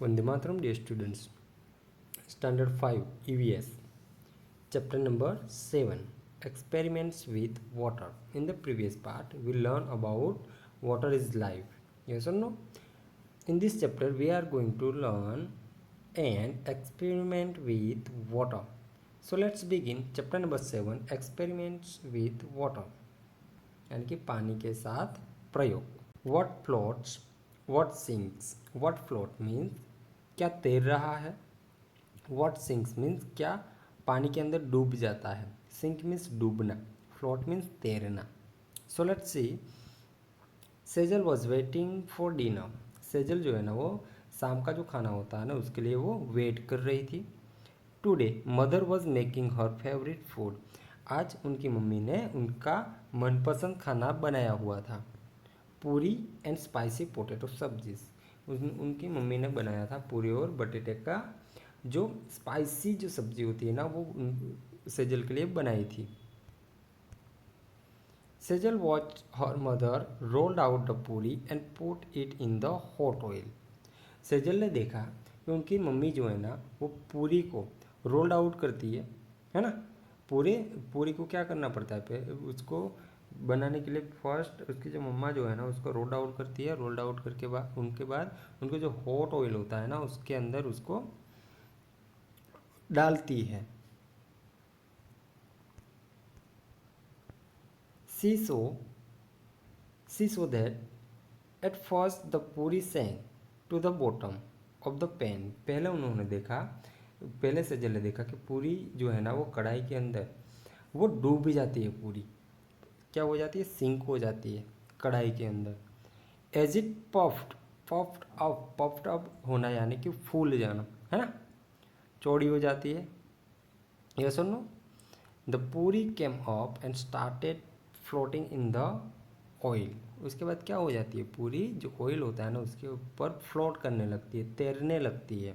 Vande Mataram, dear students. Standard 5 EVS. Chapter number 7 Experiments with water. In the previous part, we learned about water is life. Yes or no? In this chapter, we are going to learn an experiment with water. So let's begin. Chapter number 7 Experiments with water. यानी कि पानी के साथ प्रयोग. What floats, what sinks. What float means क्या तैर रहा है. What sinks means क्या पानी के अंदर डूब जाता है. Sink means डूबना. Float means तैरना. So let's see. Sejal was waiting for dinner. Sejal जो है ना वो शाम का जो खाना होता है ना उसके लिए वो वेट कर रही थी. Today mother was making her favourite food. आज उनकी मम्मी ने उनका मनपसंद खाना बनाया हुआ था. पूरी एंड स्पाइसी पोटैटो सब्जी. उनकी मम्मी ने बनाया था पूरी और बटेटे का जो स्पाइसी जो सब्जी होती है ना वो सेजल के लिए बनाई थी. Sejal watch her mother rolled out the puri and put it in the hot oil. Sejal ने देखा कि उनकी मम्मी जो है ना वो पूरी को रोल्ड आउट करती है ना. पूरी को क्या करना पड़ता है उसको बनाने के लिए फर्स्ट उसकी जो मम्मा जो है ना उसको रोल्ड आउट करती है. रोल्ड आउट करके बाद उनको जो हॉट ऑयल होता है ना उसके अंदर उसको डालती है. She saw that at first the puri sank to the bottom of the pan. पहले सेजल ने देखा कि पूरी जो है ना वो कढ़ाई के अंदर वो डूब जाती है. पूरी क्या हो जाती है, सिंक हो जाती है कढ़ाई के अंदर. एज इट पफ्ड अप होना यानी कि फूल जाना है ना, चौड़ी हो जाती है. यस और नो. द पूरी came up and started floating in the oil. उसके बाद क्या हो जाती है, पूरी जो ऑयल होता है ना उसके ऊपर फ्लोट करने लगती है, तैरने लगती है.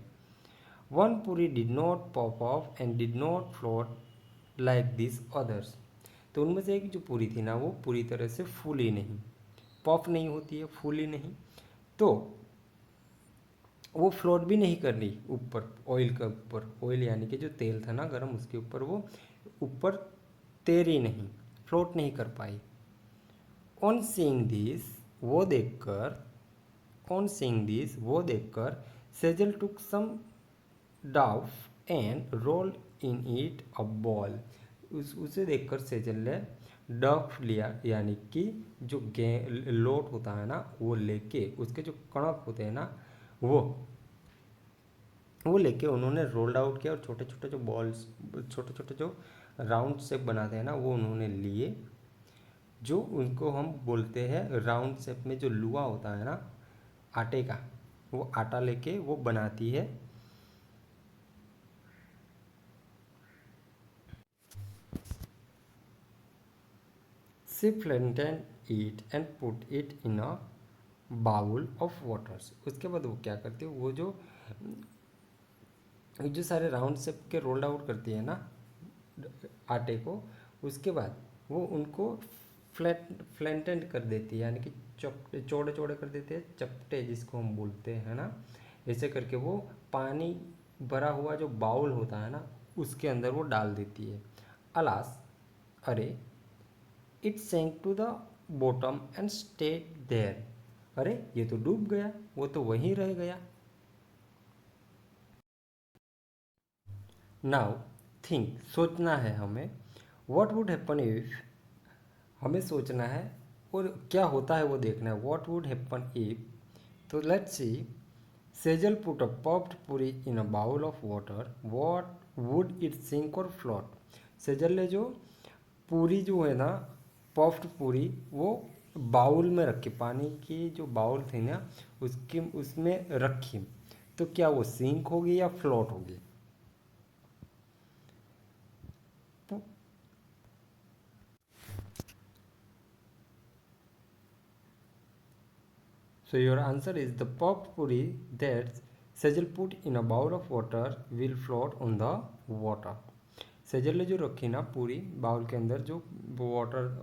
वन पूरी did not pop of and did not float like this others. तो उनमें से एक जो पूरी थी ना वो पूरी तरह से फूली नहीं, पॉप नहीं होती है, फूली नहीं, तो वो फ्लोट भी नहीं कर रही ऊपर ऑयल के ऊपर. ऑयल यानी कि जो तेल था ना गर्म उसके ऊपर वो ऊपर तैरी नहीं, फ्लोट नहीं कर पाई. ऑन सीइंग दिस वो देखकर Sejal took some dough and roll in it a ball. उसे देखकर सेजल ने डफ लिया यानी कि जो लोट होता है ना वो लेके उसके जो कणक होते हैं ना वो लेके उन्होंने रोल्ड आउट किया और छोटे छोटे जो बॉल्स, छोटे छोटे जो राउंड शेप बनाते हैं ना वो उन्होंने लिए. जो उनको हम बोलते हैं राउंड शेप में जो लुआ होता है ना आटे का, वो आटा लेके वो बनाती है. She flattened it and put it in a bowl of water. उसके बाद वो क्या करती है, वो जो सारे राउंड शेप के रोल्ड आउट करती है ना आटे को, उसके बाद वो उनको फ्लैटेंड कर देती है यानी कि चपटे चौड़े चौड़े कर देते हैं, चपटे जिसको हम बोलते हैं ना. ऐसे करके वो पानी भरा हुआ जो बाउल होता है ना उसके अंदर वो डाल देती है. अलास, अरे, it sank to the bottom and stayed there. अरे ये तो डूब गया, वो तो वहीं रह गया. नाउ थिंक, सोचना है हमें. व्हाट वुड हैपन इफ, हमें सोचना है और क्या होता है वो देखना है. व्हाट वुड हैपन इफ, तो let's see. Sejal put a puffed puri in a bowl of water. What would it sink or float. Sejal ने जो पूरी जो है ना पफ्ड पूरी वो बाउल में रखी, पानी की जो बाउल थी ना उसमें रखी, तो क्या वो सिंक होगी या फ्लोट होगी. So your answer is the puffed puri that Sejal put in a bowl of water will float on the water. Sejal ने जो रखी ना पूरी बाउल के अंदर, जो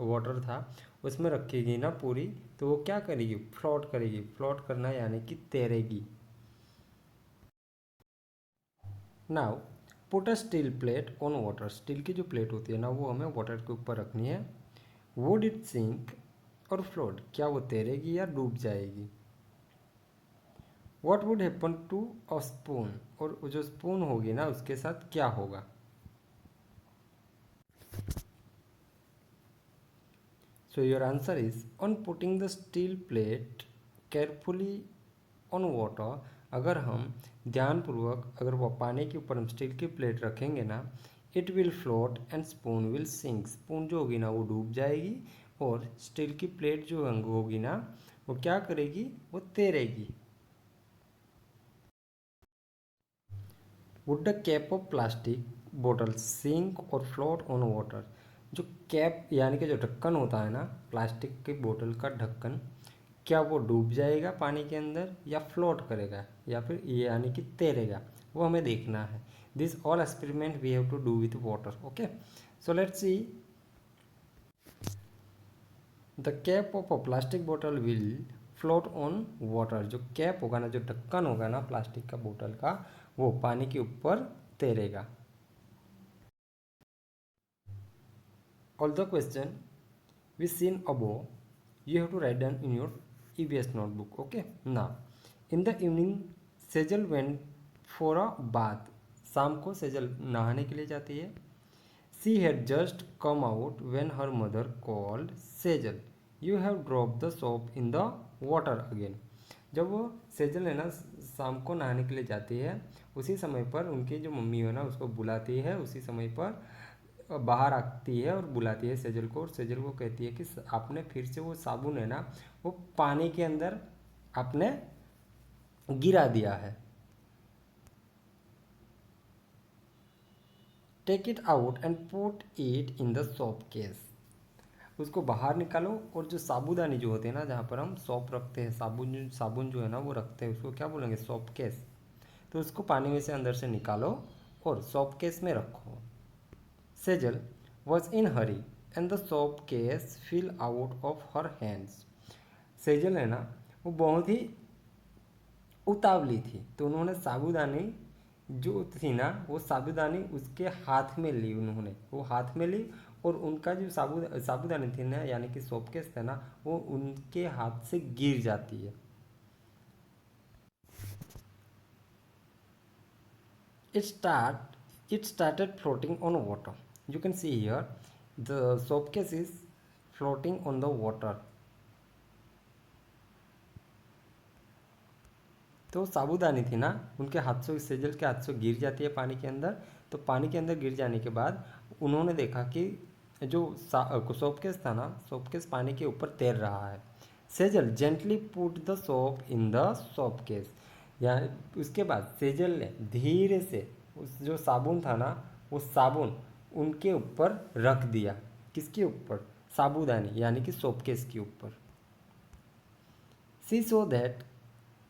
वाटर था उसमें रखेगी ना पूरी, तो वो क्या करेगी, फ्लोट करेगी. फ्लोट करना यानी कि तैरेगी. Now put a steel plate on water, steel की जो प्लेट होती है ना वो हमें वाटर के ऊपर रखनी है। Would it sink or float, क्या वो तैरेगी या डूब जाएगी। What would happen to a spoon, और जो स्पून होगी ना उसके साथ क्या होगा। So your answer is on putting the steel plate carefully on water, अगर हम ध्यानपूर्वक अगर वो पानी के ऊपर हम स्टील की प्लेट रखेंगे ना, it will float and spoon will sink, spoon जो होगी ना वो डूब जाएगी और स्टील की प्लेट जो होगी ना वो क्या करेगी, वो तैरेगी। Would the cap of plastic बोतल sink or float on water, जो कैप यानी कि जो ढक्कन होता है ना प्लास्टिक की बोतल का ढक्कन, क्या वो डूब जाएगा पानी के अंदर या फ्लोट करेगा या फिर ये यानी कि तैरेगा, वो हमें देखना है। This all experiment we have to do with water. Okay, so let's see. The cap of a plastic बोतल विल फ्लोट ऑन वाटर, जो कैप होगा ना जो ढक्कन होगा ना प्लास्टिक का बोतल का वो पानी के ऊपर तैरेगा। All the question we seen above, you have to write down in your EVS notebook. Okay, now in the evening Sejal went for a bath, शाम को सेजल नहाने के लिए जाती है। she had just come out when her mother called, Sejal you have dropped the soap in the water again, जब वो सेजल है ना शाम को नहाने के लिए जाती है उसी समय पर उनकी जो मम्मी है ना उसको बुलाती है, उसी समय पर बाहर आती है और बुलाती है सेजल को, और सेजल को कहती है कि आपने फिर से वो साबुन है ना वो पानी के अंदर आपने गिरा दिया है। Take it out and put it in the soap case, उसको बाहर निकालो और जो साबुदानी जो होते हैं ना जहाँ पर हम सोप रखते हैं, साबुन जो है ना वो रखते हैं उसको क्या बोलेंगे, सोप केस। तो उसको पानी में से अंदर से निकालो और सोप केस में रखो। Sejal was in hurry and the soap case fill out of her hands, Sejal है ना वो बहुत ही उतावली थी तो उन्होंने साबुदानी जो थी ना वो साबुदानी उसके हाथ में ली, उन्होंने वो हाथ में ली और उनका जो साबुदानी थी ना यानी कि सोप केस था ना वो उनके हाथ से गिर जाती है। It started floating on water. You can see here the soap case is floating on the water. तो साबुदानी थी ना उनके हाथ से, सेजल के हाथ से गिर जाती है पानी के अंदर। तो पानी के अंदर गिर जाने के बाद उन्होंने देखा कि जो सोप केस था ना, सोप केस पानी के ऊपर तैर रहा है। Sejal gently put the soap in the soap case, या उसके बाद सेजल ने धीरे से उस जो साबुन था ना वो साबुन उनके ऊपर रख दिया। किसके ऊपर, साबुदानी यानी कि सोप केस के ऊपर। See so that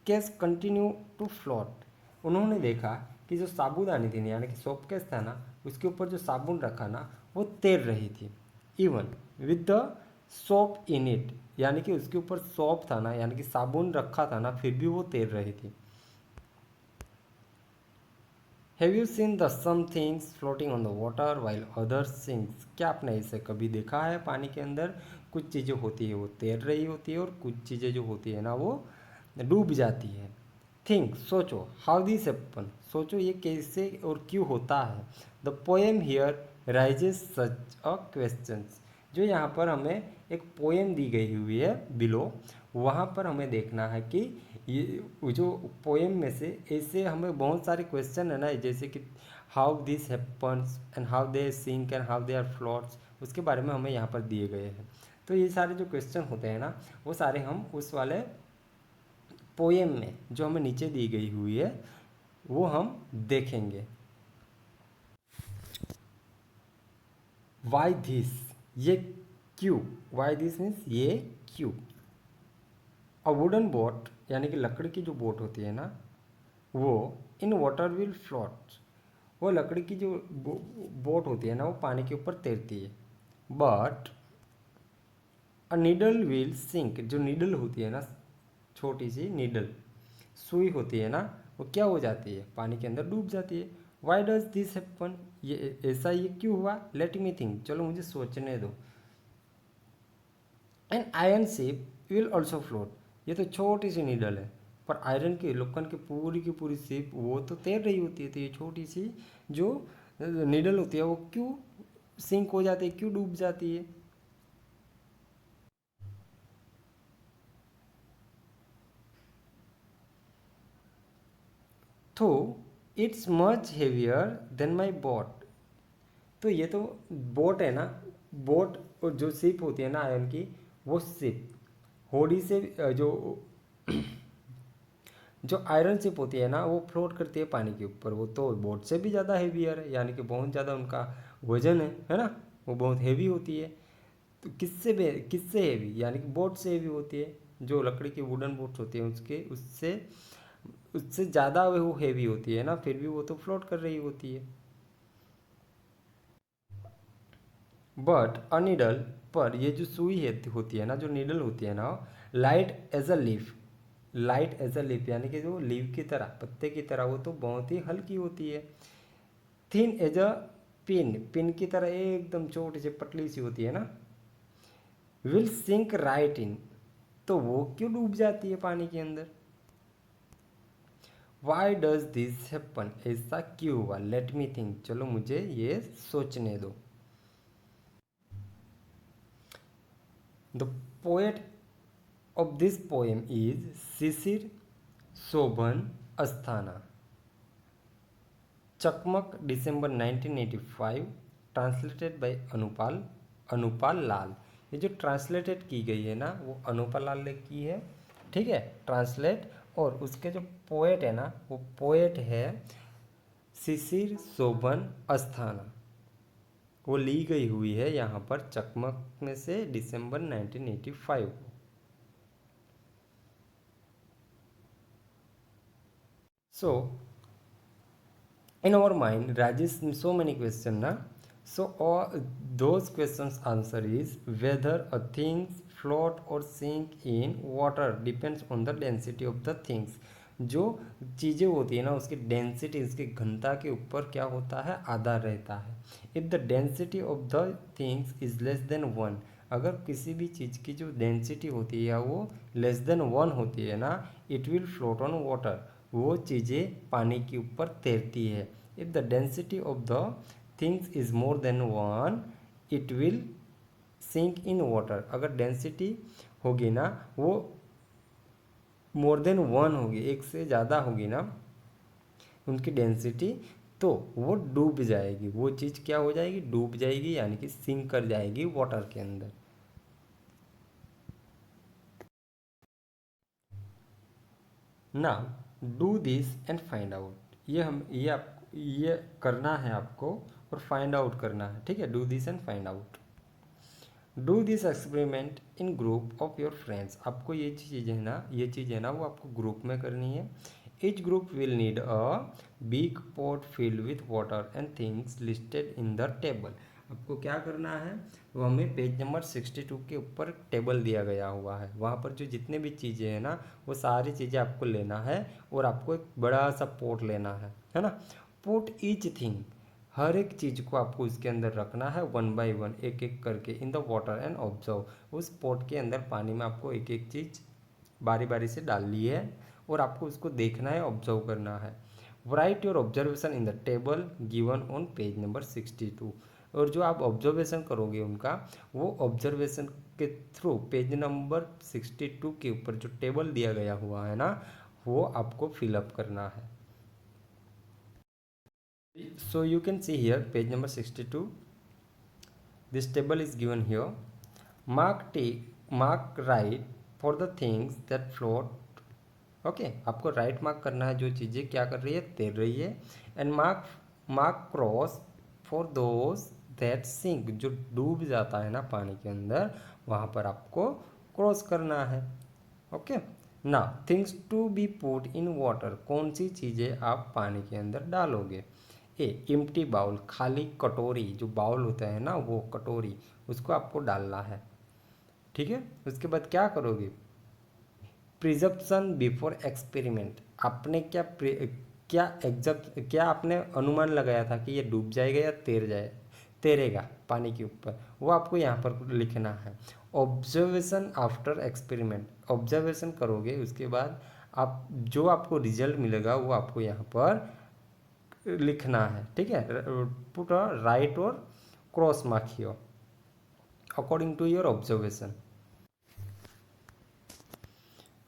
case continue to float, उन्होंने देखा कि जो साबुदानी थी यानी कि सोप केस था ना उसके ऊपर जो साबुन रखा ना वो तैर रही थी। Even with the soap in it, यानी कि उसके ऊपर सोप था ना यानी कि साबुन रखा था ना फिर भी वो तैर रही थी। Have you seen the some things floating on the water while others sinks, क्या आपने इसे कभी देखा है पानी के अंदर कुछ चीज़ें होती है वो तैर रही होती है और कुछ चीज़ें जो होती है ना वो डूब जाती है। थिंक सोचो, हाउ दिस हैपन, सोचो ये कैसे और क्यों होता है। The poem here rises such a question, जो यहाँ पर हमें एक पोएम दी गई हुई है बिलो, वहाँ पर हमें देखना है कि ये जो पोएम में से ऐसे हमें बहुत सारे क्वेश्चन है ना, जैसे कि how this happens and how they sink and how they are floats, उसके बारे में हमें यहाँ पर दिए गए हैं। तो ये सारे जो क्वेश्चन होते हैं ना वो सारे हम उस वाले पोएम में जो हमें नीचे दी गई हुई है वो हम देखेंगे। वाई दिस, ये क्यों, वाई दिस मीन्स ये क्यों। अ वुडन बोट यानी कि लकड़ी की जो बोट होती है ना वो इन वाटर विल फ्लोट, वो लकड़ी की जो बोट होती है ना वो पानी के ऊपर तैरती है। But a needle will sink, जो नीडल होती है ना छोटी सी नीडल सुई होती है ना वो क्या हो जाती है, पानी के अंदर डूब जाती है। वाई डज दिस हैपन, ये ऐसा ये क्यों हुआ, लेट मी थिंक, चलो मुझे सोचने दो। An iron ship will also float, ये तो छोटी सी नीडल है, पर आयरन की लोखंड की पूरी शिप वो तो तैर रही होती है, तो ये छोटी सी जो नीडल होती है वो क्यों सिंक हो जाती है, क्यों डूब जाती है। तो it's much heavier than my boat, तो ये तो बोट है ना, बोट और जो शिप होती है ना आयरन की, वो शिप होड़ी से जो जो आयरन शिप होती है ना वो फ्लोट करती है पानी के ऊपर, वो तो बोट से भी ज़्यादा हेवियर है, यानी कि बहुत ज़्यादा उनका वजन है ना, वो बहुत हेवी होती है। तो किससे हेवी, यानी कि बोट से हेवी होती है, जो लकड़ी की वुडन बोट्स होती है उसके उससे उससे ज़्यादा वो हेवी होती है ना, फिर भी वो तो फ्लोट कर रही होती है। बट अ नीडल, पर ये जो सुई है होती है ना, जो नीडल होती है ना, light as a leaf, light as a leaf यानी कि जो लीफ की तरह, पत्ते की तरह, वो तो बहुत ही हल्की होती है। Thin as a pin, pin की तरह एकदम छोटी सी पतली सी होती है ना। विल सिंक राइट इन, तो वो क्यों डूब जाती है पानी के अंदर। वाई डज दिस हैपन, ऐसा क्यों हुआ, लेट मी थिंक, चलो मुझे ये सोचने दो। The poet of this poem is शिशिर शोभन अस्थाना, चकमक दिसंबर 1985, ट्रांसलेटेड बाय अनुपाल अनुपाल लाल। ये जो ट्रांसलेटेड की गई है ना वो अनुपाल लाल ने की है, ठीक है, ट्रांसलेट। और उसके जो पोएट है ना वो पोएट है शिशिर शोभन अस्थाना, वो ली गई हुई है यहाँ पर चकमक में से दिसंबर 1985 को। सो in our mind Rajesh, so many questions na, so all those questions answer is whether a things float or sink in water depends on the density of the things, जो चीज़ें होती है ना उसकी डेंसिटी, उसकी घनता के ऊपर क्या होता है, आधार रहता है। If the density of the things is less than one, अगर किसी भी चीज़ की जो डेंसिटी होती है वो लेस देन वन होती है ना, it will float on water, वो चीज़ें पानी के ऊपर तैरती है। If the density of the things is more than one, it will sink in water, अगर डेंसिटी होगी ना वो मोर देन वन होगी, एक से ज़्यादा होगी ना उनकी डेंसिटी, तो वो डूब जाएगी, वो चीज़ क्या हो जाएगी, डूब जाएगी, यानी कि सिंक कर जाएगी वाटर के अंदर। ना do this and find out, ये करना है आपको और फाइंड आउट करना है, ठीक है, do this and find out. Do this experiment in group of your friends, आपको ये चीज़ है ना, ये चीज़ है ना वो आपको ग्रुप में करनी है। Each group will need a big pot field with water and things listed in the table, आपको क्या करना है, वो हमें पेज नंबर 62 के ऊपर टेबल दिया गया हुआ है, वहाँ पर जो जितने भी चीज़ें हैं ना वो सारी चीज़ें आपको लेना है, और आपको एक बड़ा सा पोट लेना है ना। पोट ईच थिंग, हर एक चीज़ को आपको इसके अंदर रखना है वन बाय वन, एक एक करके, इन द वाटर एंड ऑब्जर्व, उस पोट के अंदर पानी में आपको एक एक चीज़ बारी बारी से डालनी है और आपको उसको देखना है, ऑब्जर्व करना है। Right your observation in the table given on page number 62, और जो आप ऑब्जर्वेशन करोगे उनका, वो ऑब्जर्वेशन के थ्रू पेज नंबर 62 के ऊपर जो टेबल दिया गया हुआ है ना वो आपको फिलअप करना है। So you can see here page number 62, this table is given here. Mark right for the things that float, okay आपको राइट मार्क करना है जो चीज़ें क्या कर रही है, तैर रही है। And mark cross for those that sink, जो डूब जाता है ना पानी के अंदर, वहाँ पर आपको क्रॉस करना है। ओके ना things to be put in water, कौन सी चीज़ें आप पानी के अंदर डालोगे। ए एम्प्टी बाउल, खाली कटोरी, जो बाउल होता है ना वो कटोरी, उसको आपको डालना है, ठीक है। उसके बाद क्या करोगे, प्रिजप्शन बिफोर एक्सपेरिमेंट, आपने क्या क्या आपने अनुमान लगाया था कि ये डूब जाएगा या तैरेगा पानी के ऊपर, वो आपको यहाँ पर लिखना है। ऑब्जर्वेशन आफ्टर एक्सपेरिमेंट, ऑब्जर्वेशन करोगे उसके बाद आप जो आपको रिजल्ट मिलेगा वो आपको यहाँ पर लिखना है, ठीक है। Put a right or cross mark here according to your observation.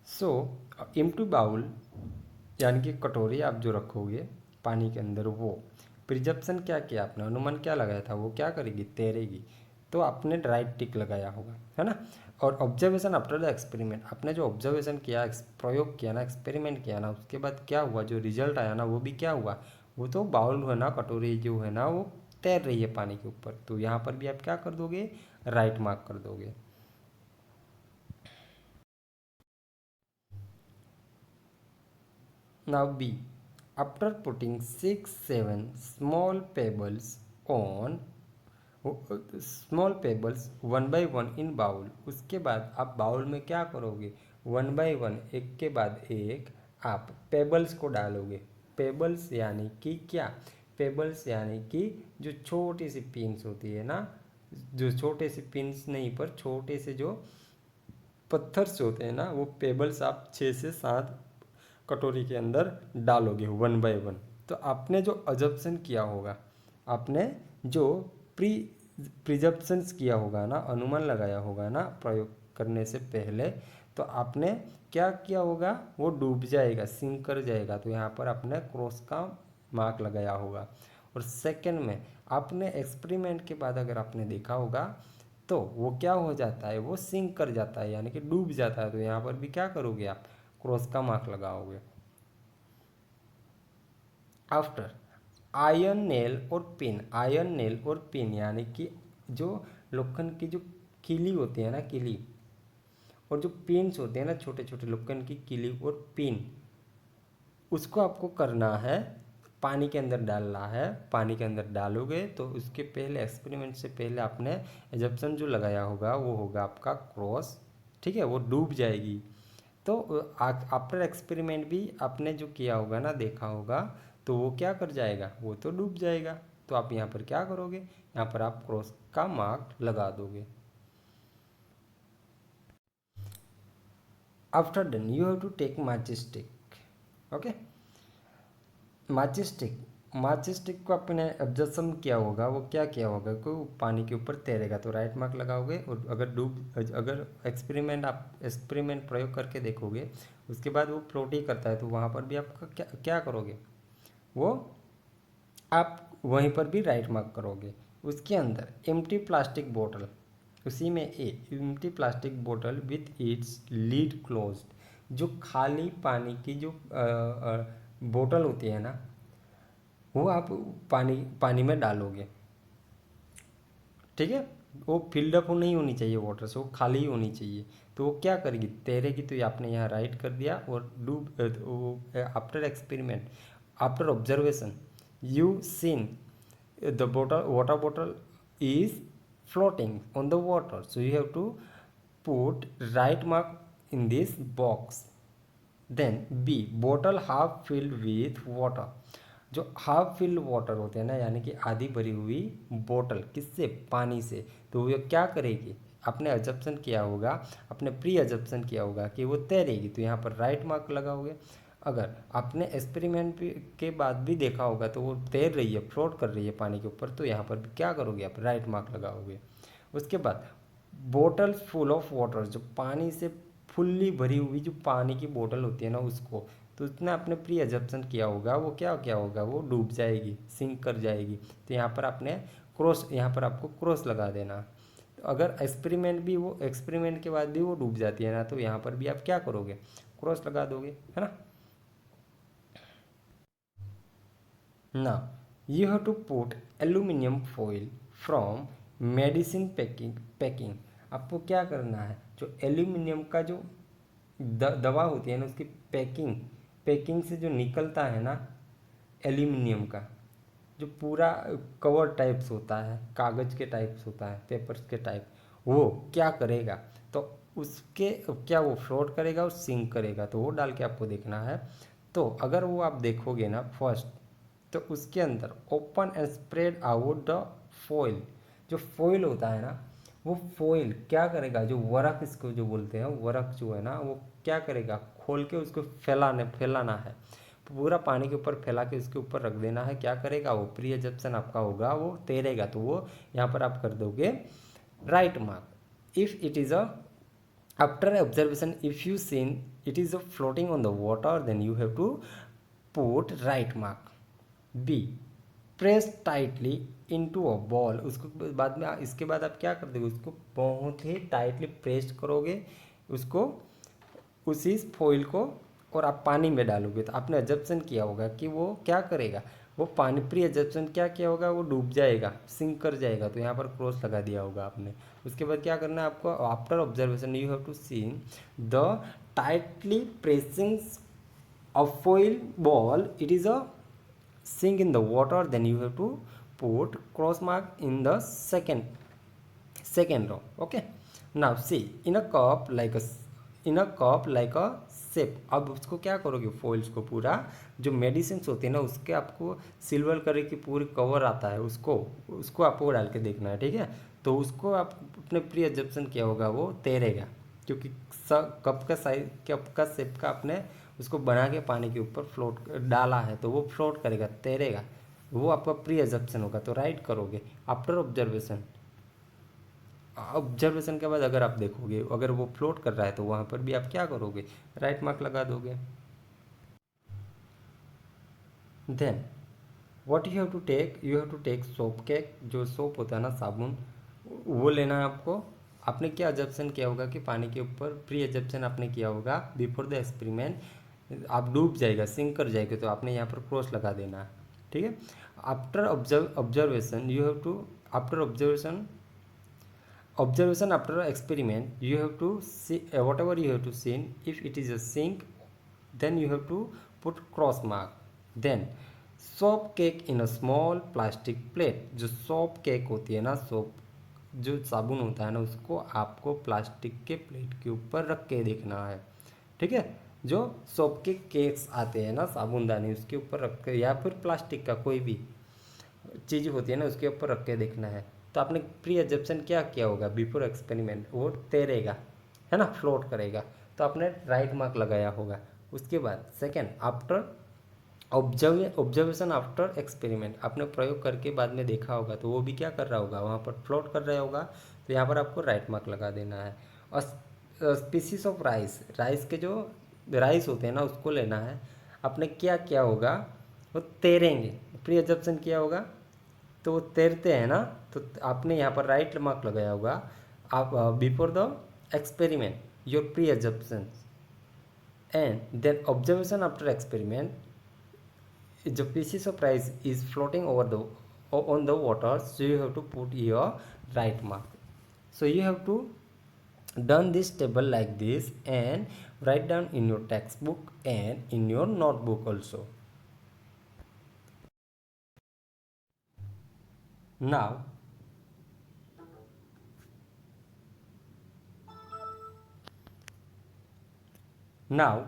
So empty bowl यानी कि कटोरी आप जो रखोगे पानी के अंदर, वो प्रिजप्शन क्या किया आपने, अनुमान क्या लगाया था, वो क्या करेगी, तैरेगी। तो आपने राइट टिक लगाया होगा, है ना। और ऑब्जर्वेशन आफ्टर द एक्सपेरिमेंट, आपने जो ऑब्जर्वेशन किया, प्रयोग किया ना, एक्सपेरिमेंट किया ना, उसके बाद क्या हुआ, जो रिजल्ट आया ना वो भी क्या हुआ, वो तो बाउल है ना, कटोरी जो है ना वो तैर रही है पानी के ऊपर। तो यहाँ पर भी आप क्या कर दोगे, राइट मार्क कर दोगे। Now B. After putting 6-7 small pebbles one by one in bowl, उसके बाद आप बाउल में क्या करोगे, वन बाय वन, एक के बाद एक आप पेबल्स को डालोगे। पेबल्स यानी कि क्या, पेबल्स यानी कि जो छोटी सी पिंस होती है ना, जो छोटे से पिंस नहीं पर छोटे से जो पत्थर्स होते हैं ना, वो पेबल्स आप 6 से 7 कटोरी के अंदर डालोगे वन बाय वन। तो आपने जो अजप्शन किया होगा, आपने जो प्री प्रिजप्शंस किया होगा ना, अनुमान लगाया होगा ना प्रयोग करने से पहले, तो आपने क्या किया होगा, वो डूब जाएगा, सिंक कर जाएगा। तो यहाँ पर आपने क्रॉस का मार्क लगाया होगा। और सेकंड में आपने एक्सपेरिमेंट के बाद अगर आपने देखा होगा तो वो क्या हो जाता है, वो सिंक कर जाता है यानी कि डूब जाता है। तो यहाँ पर भी क्या करोगे, आप क्रॉस का मार्क लगाओगे। आफ्टर आयरन नेल और पिन, आयरन नेल और पिन यानी कि जो लोखंड की जो किली होती है ना, किली, और जो पिन्स होते हैं ना, छोटे छोटे लोखंड की किली और पिन, उसको आपको करना है, पानी के अंदर डालना है। पानी के अंदर डालोगे तो उसके पहले, एक्सपेरिमेंट से पहले आपने एजप्शन जो लगाया होगा वो होगा आपका क्रॉस, ठीक है, वो डूब जाएगी। तो आफ्टर एक्सपेरिमेंट भी आपने जो किया होगा ना, देखा होगा, तो वो क्या कर जाएगा, वो तो डूब जाएगा। तो आप यहाँ पर क्या करोगे, यहाँ पर आप क्रॉस का मार्क लगा दोगे। After done you have to take माचिस स्टिक, ओके। माचिस स्टिक को आपने एब्जर्शन किया होगा, वो क्या किया होगा, को पानी के ऊपर तैरेगा, तो राइट मार्क लगाओगे। और अगर एक्सपेरिमेंट प्रयोग करके देखोगे, उसके बाद वो फ्लोट ही करता है, तो वहाँ पर भी आप क्या करोगे, वो आप वहीं पर भी राइट मार्क करोगे। उसके अंदर एम्प्टी प्लास्टिक बोतल, उसी में एम्प्टी प्लास्टिक बोतल विथ इट्स लीड क्लोज्ड, जो खाली पानी की जो बोतल होती है ना, वो आप पानी में डालोगे, ठीक है। वो फिल्डअप नहीं होनी चाहिए वाटर से, वो खाली ही होनी चाहिए। तो वो क्या करेगी, तैरेगी। तो ये आपने यहाँ राइट कर दिया। और after experiment, after observation, you seen the bottle water bottle is floating on the water, so you have to put right mark in this box. Then B, बोतल हाफ फिल्ड विथ वाटर, जो half filled water होते हैं ना, यानी कि आधी भरी हुई बोतल, किससे, पानी से। तो वो क्या करेगी, आपने अजप्शन किया होगा, आपने प्री अजप्शन किया होगा कि वो तैरेगी, तो यहाँ पर राइट मार्क लगाओगे। अगर आपने एक्सपेरिमेंट के बाद भी देखा होगा तो वो तैर रही है, फ्लोट कर रही है पानी के ऊपर, तो यहाँ पर भी क्या करोगे, आप राइट मार्क लगाओगे। उसके बाद बोतल फुल ऑफ वाटर, जो पानी से फुल्ली भरी हुई जो पानी की बोतल होती है ना, उसको, तो उसने आपने प्री एजप्शन किया होगा, वो क्या होगा, वो डूब जाएगी, सिंक कर जाएगी। तो यहाँ पर आपने क्रॉस, यहाँ पर आपको क्रॉस लगा देना। तो अगर एक्सपेरिमेंट के बाद भी वो डूब जाती है ना, तो यहाँ पर भी आप क्या करोगे, क्रॉस लगा दोगे, है ना। ना you have to put aluminium foil from medicine packing, आपको क्या करना है, जो एल्यूमिनियम का जो दवा होती है ना, उसकी पैकिंग से जो निकलता है ना एल्यूमिनियम का, जो पूरा कवर टाइप्स होता है, कागज़ के टाइप्स होता है, पेपर्स के टाइप, वो क्या करेगा, तो उसके क्या वो फ्लोट करेगा और सिंक करेगा, तो वो डाल के आपको देखना है। तो अगर वो आप देखोगे ना फर्स्ट, तो उसके अंदर open and spread out the foil, जो फॉइल होता है ना, वो फॉइल क्या करेगा, जो वरक इसको जो बोलते हैं, वरक जो है ना, वो क्या करेगा, खोल के उसको फैलाना है, पूरा पानी के ऊपर फैला के उसके ऊपर रख देना है। क्या करेगा वो, प्री एजप्शन आपका होगा, वो तैरेगा। तो वो यहाँ पर आप कर दोगे right mark. If it is a after observation, if you seen it is a floating on the water, then you have to put right mark. B, press tightly into a ball, उसको बाद में, इसके बाद आप क्या कर दोगे, उसको बहुत ही टाइटली प्रेस करोगे उसको, उसी फॉइल को, और आप पानी में डालोगे। तो आपने एजप्शन किया होगा कि वो क्या करेगा, वो पानी, प्री एजप्शन क्या किया होगा, वो डूब जाएगा, सिंक कर जाएगा। तो यहाँ पर क्रॉस लगा दिया होगा आपने। उसके बाद क्या करना है आपको, after observation you have to see the tightly pressing a foil ball, it is a sink in the water, then you have to put cross mark in the second row. Okay, now see, in a cup like a shape, अब उसको क्या करोगे, foils को पूरा, जो medicine होती है ना, उसके आपको सिल्वर कलर की पूरी कवर आता है, उसको आपको डाल के देखना है। ठीक है, तो उसको आप अपने प्री एजप्शन किया होगा, वो तैरेगा, क्योंकि कप का साइज, कप का शेप का आपने उसको बना के पानी के ऊपर फ्लोट डाला है, तो वो फ्लोट करेगा, तैरेगा, वो आपका प्री एजप्शन होगा। तो राइट करोगे आफ्टर ऑब्जर्वेशन। ऑब्जर्वेशन के बाद अगर आप देखोगे, अगर वो फ्लोट कर रहा है, तो वहाँ पर भी आप क्या करोगे, राइट मार्क लगा दोगे। Then what you have to take, you have to take soap cake, जो सोप होता है ना, साबुन, वो लेना है आपको। आपने क्या एजप्शन किया होगा कि पानी के ऊपर प्री एजप्शन आपने किया होगा बिफोर द एक्सपेरिमेंट, आप डूब जाएगा, सिंक कर जाएगा, तो आपने यहाँ पर क्रॉस लगा देना है। ठीक है, after observation you have to, after observation after experiment you have to see whatever you have to see, if it is a sink, then you have to put cross mark. Then soap cake in a small plastic plate, जो soap cake होती है ना, soap जो साबुन होता है ना, उसको आपको प्लास्टिक के प्लेट के ऊपर रख के देखना है। ठीक है, जो सोप के केक्स आते हैं ना, साबुनदानी, उसके ऊपर रख के, या फिर प्लास्टिक का कोई भी चीज़ होती है ना, उसके ऊपर रख के देखना है। तो आपने प्री एजप्शन क्या किया होगा बिफोर एक्सपेरिमेंट, वो तैरेगा, है ना, फ्लोट करेगा, तो आपने राइट मार्क लगाया होगा। उसके बाद second, after observation after experiment, आपने प्रयोग करके बाद में देखा होगा, तो वो भी क्या कर रहा होगा, वहाँ पर फ्लोट कर रहा होगा, तो यहाँ पर आपको राइट मार्क लगा देना है। और स्पीसीज ऑफ राइस, राइस के जो राइस होते हैं ना, उसको लेना है। आपने क्या किया होगा, वो तैरेंगे, प्री एजप्शन किया होगा, तो वो तैरते हैं ना, तो आपने यहाँ पर राइट मार्क लगाया होगा। आप before the experiment your pre assumption, and then observation after experiment, the pieces of rice is floating over the on the water, so you have to put your right mark. So you have to done this table like this and write down in your textbook and in your notebook also. Now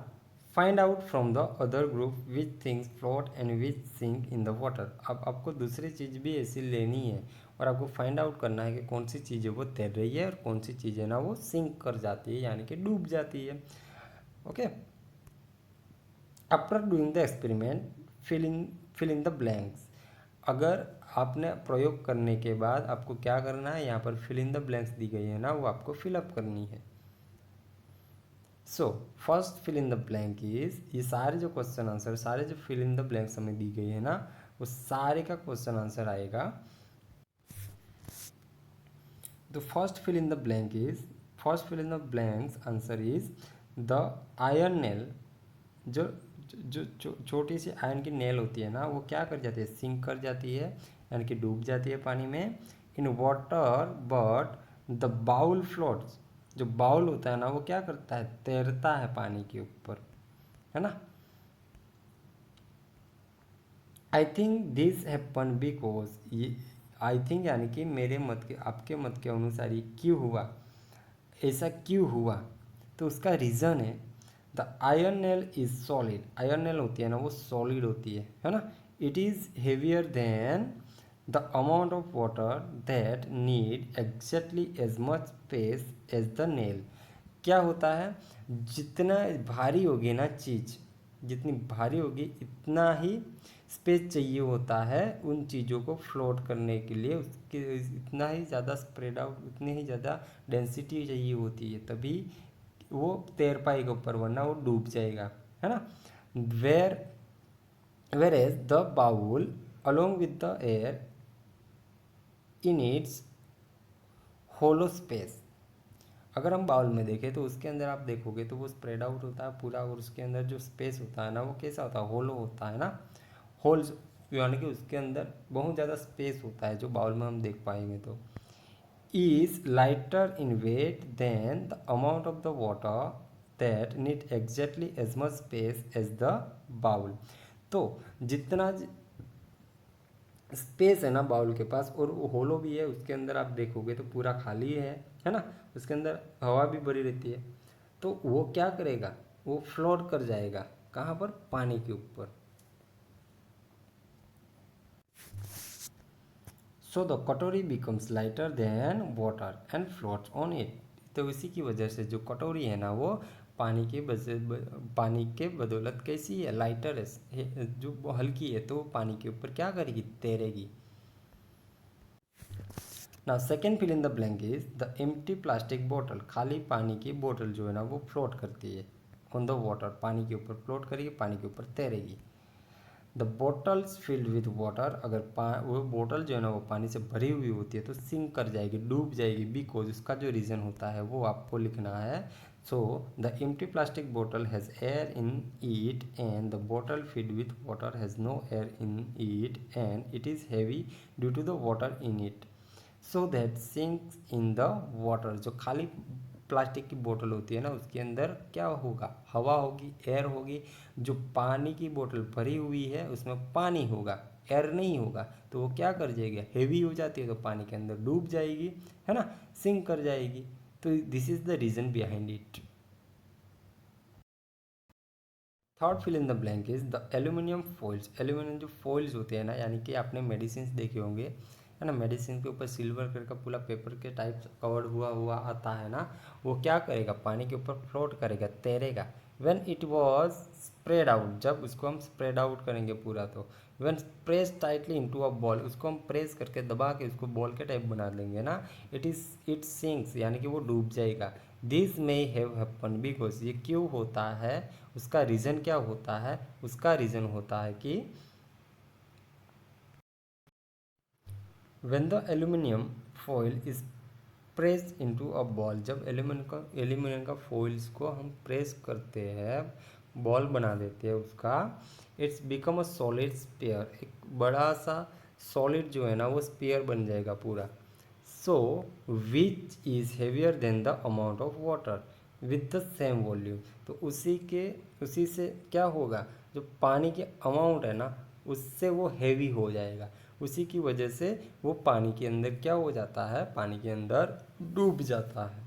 find out from the other group which things float and which sink in the water. अब आपको दूसरी चीज़ भी ऐसी लेनी है, और आपको find out करना है कि कौन सी चीज़ें वो तैर रही है और कौन सी चीज़ें ना वो सिंक कर जाती है, यानी कि डूब जाती है। Okay, after doing the experiment fill in the blanks, अगर आपने प्रयोग करने के बाद आपको क्या करना है, यहाँ पर फिल इन द ब्लैंक्स दी गई है ना, वो आपको फिलअप करनी है। So first fill in the blank is, ये सारे जो क्वेश्चन आंसर, सारे जो फिल इन द ब्लैंक्स हमें दी गई है ना, वो सारे का क्वेश्चन आंसर आएगा। The first fill in the blank is, first fill in the blanks answer is the iron nail, जो जो छोटी सी आयरन की नेल होती है ना, वो क्या कर जाती है, सिंक कर जाती है, यानी कि डूब जाती है पानी में, in water, but the bowl floats, जो बाउल होता है ना, वो क्या करता है, तैरता है पानी के ऊपर, है ना। I think this happen because, ये आई थिंक यानी कि मेरे मत के, आपके मत के अनुसार ये क्यों हुआ, ऐसा क्यों हुआ, तो उसका रीज़न है the iron nail is solid, iron nail होती है ना वो सॉलिड होती है ना। It is heavier than the amount of water that need exactly as much space as the nail. क्या होता है, जितना भारी होगी ना चीज़, जितनी भारी होगी इतना ही स्पेस चाहिए होता है उन चीज़ों को फ्लोट करने के लिए, उसके इतना ही ज़्यादा स्प्रेड आउट, उतनी ही ज़्यादा डेंसिटी चाहिए होती है, तभी वो तैर पाएगा ऊपर, वरना वो डूब जाएगा, है ना। Where where as the bowl along with the air in its hollow space. अगर हम बाउल में देखें तो उसके अंदर आप देखोगे तो वो स्प्रेड आउट होता है पूरा, और उसके अंदर जो स्पेस होता है ना वो कैसा होता है, होलो होता है ना। होल्स यानी कि उसके अंदर बहुत ज़्यादा स्पेस होता है जो बाउल में हम देख पाएंगे। तो is lighter in weight than the amount of the water that need exactly as much space as the bowl। तो जितना स्पेस है ना बाउल के पास, और वो होलो भी है, उसके अंदर आप देखोगे तो पूरा खाली है ना, उसके अंदर हवा भी भरी रहती है, तो वो क्या करेगा, वो फ्लोट कर जाएगा कहाँ पर, पानी के ऊपर। सो द कटोरी becomes lighter than water and floats on it. तो इसी की वजह से जो कटोरी है ना वो पानी के बदौलत कैसी है, लाइटर है, जो हल्की है, तो वो पानी के ऊपर क्या करेगी, तैरेगी। ना second fill in the blank is the empty plastic बोतल। खाली पानी की बोतल जो है ना वो फ्लोट करती है ऑन द वाटर, पानी के ऊपर फ्लोट करेगी, पानी के ऊपर तैरेगी। The bottles filled with water, अगर वो बोतल जो है ना वो पानी से भरी हुई होती है तो सिंक कर जाएगी, डूब जाएगी, बिकॉज उसका जो रीज़न होता है वो आपको लिखना है। सो द एम्प्टी प्लास्टिक बोतल has air in it and the bottle filled with water has no air in it and it is heavy due to the water in it, so that sinks in the water. जो खाली plastic की बोतल होती है ना उसके अंदर क्या होगा, हवा होगी, एयर होगी। जो पानी की बोतल भरी हुई है उसमें पानी होगा, एयर नहीं होगा, तो वो क्या कर जाएगी, हेवी हो जाती है तो पानी के अंदर डूब जाएगी, है ना, सिंक कर जाएगी। तो this is the reason behind it. Third fill in the blank is the aluminium foils. Aluminium जो फॉइल्स होते हैं ना, यानी कि आपने मेडिसिन देखे होंगे, है ना, मेडिसिन के ऊपर सिल्वर कलर का पूरा पेपर के टाइप कवर्ड हुआ हुआ आता है ना, वो क्या करेगा, पानी के ऊपर फ्लोट करेगा, तैरेगा। When it was spread out, जब उसको हम स्प्रेड आउट करेंगे पूरा, तो when press tightly into a ball, उसको हम प्रेस करके दबा के उसको बॉल के टाइप बना लेंगे ना, इट सिंक्स, यानी कि वो डूब जाएगा। This may have happen because, ये क्यों होता है, उसका रीज़न क्या होता है, उसका रीज़न होता है कि when the aluminium foil is press into a ball, जब एल्यूमिनियम का फॉइल्स को हम प्रेस करते हैं, बॉल बना देते हैं उसका, it's become a solid sphere, एक बड़ा सा सॉलिड जो है ना वो स्पेयर बन जाएगा पूरा। So which is heavier than the amount of water with the same volume. तो उसी से क्या होगा, जो पानी के अमाउंट है ना उससे वो हैवी हो जाएगा, उसी की वजह से वो पानी के अंदर क्या हो जाता है, पानी के अंदर डूब जाता है।